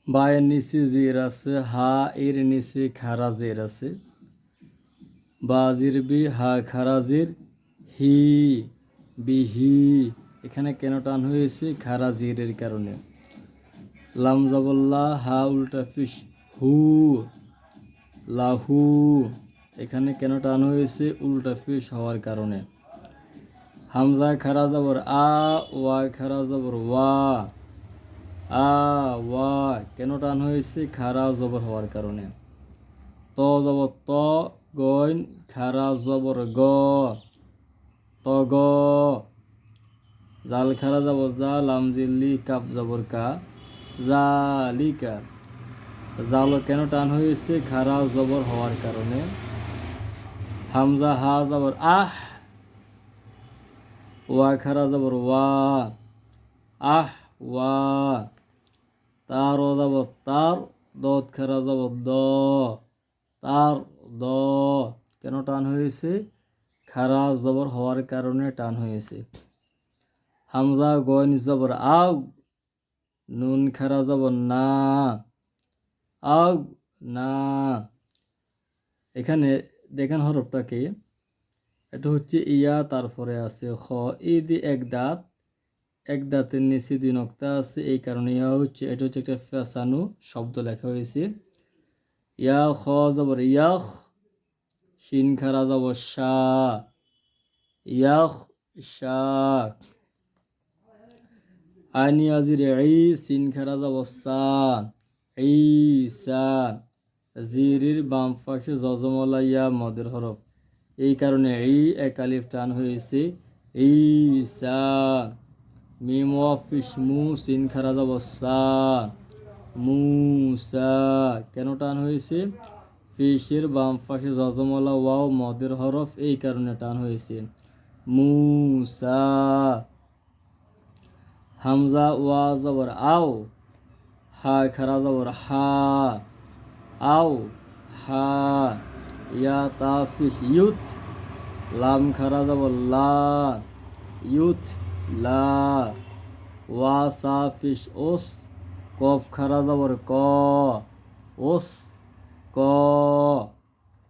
বায়ের নিচে জের আছে, হা এর নিচে খারা জের আছে। বাজির বি হা খারা জের হি, বিহি। এখানে কেন টান হয়েছে? খারা জেরের কারণে। লাম জবল্লা হা উল্টা ফিস হু, লাহু। এখানে কেন টান হয়েছে? উল্টা ফিস হওয়ার কারণে। হামজা খারা জবর আ, ওয়া খারা জবর ওয়া, আ ওয়া। কেন টান হয়েছে? খারা জবর হওয়ার কারণে। ত জবর ত, গইন খারা জবর গ, ত গ। জাল খারা জবর জা, লাম জিল্লি কাপ জবর কা, জালিকা। জাল কেন টান হয়েছে? খারা জবর হওয়ার কারণে। হামজা হা জবর আহ, ওয়া খারা জবর ওয়া, আহ ওয়া। তার ও জবর তার, দত খারা জবর দ, তার দ। কেন টান হয়েছে? খারা জবর হওয়ার কারণে টান হয়েছে। হামজা গইন জবর আও, নুন খারা জবর না, আও না। এখানে দেখেন হরফটাকে, এটা হচ্ছে ইয়া, তারপরে আছে খ। এই দিয়ে এক দাঁত, এক দাঁতের নিচে দুই নক্তা আছে, এই কারণে ইয়া হচ্ছে, এটা হচ্ছে একটা ফেসানু শব্দ লেখা হয়েছে। ইয়া খ জবর ইয়াখ, শিন খারা জবর শা, ইয়াখ শা। আইন ইয়াজির ই, সিন খারা জবর সা, ঈসা। জিরির বাম পাশে জজমলা ইয়া মদের হরফ, এই কারণে ই এক আলিফ টান হয়েছে, ঈসা। মিম ওয়াফিস মু, সিন খারা জবর সা, মুসা। কেন টান হয়েছে? ফিশের বাম পাশে জজমলা ওয়াও মদের হরফ, এই কারণে টান হয়েছে, মুসা। হামজা ওয়া জবর আও, হা খারা জবর হা, আও হা। ইয়া তাফিস ইউথ, লাম খারা জবর লা, ইউথ লা। ওয়া সাফিস ওস, কফ খারা জবর ক, ওস ক।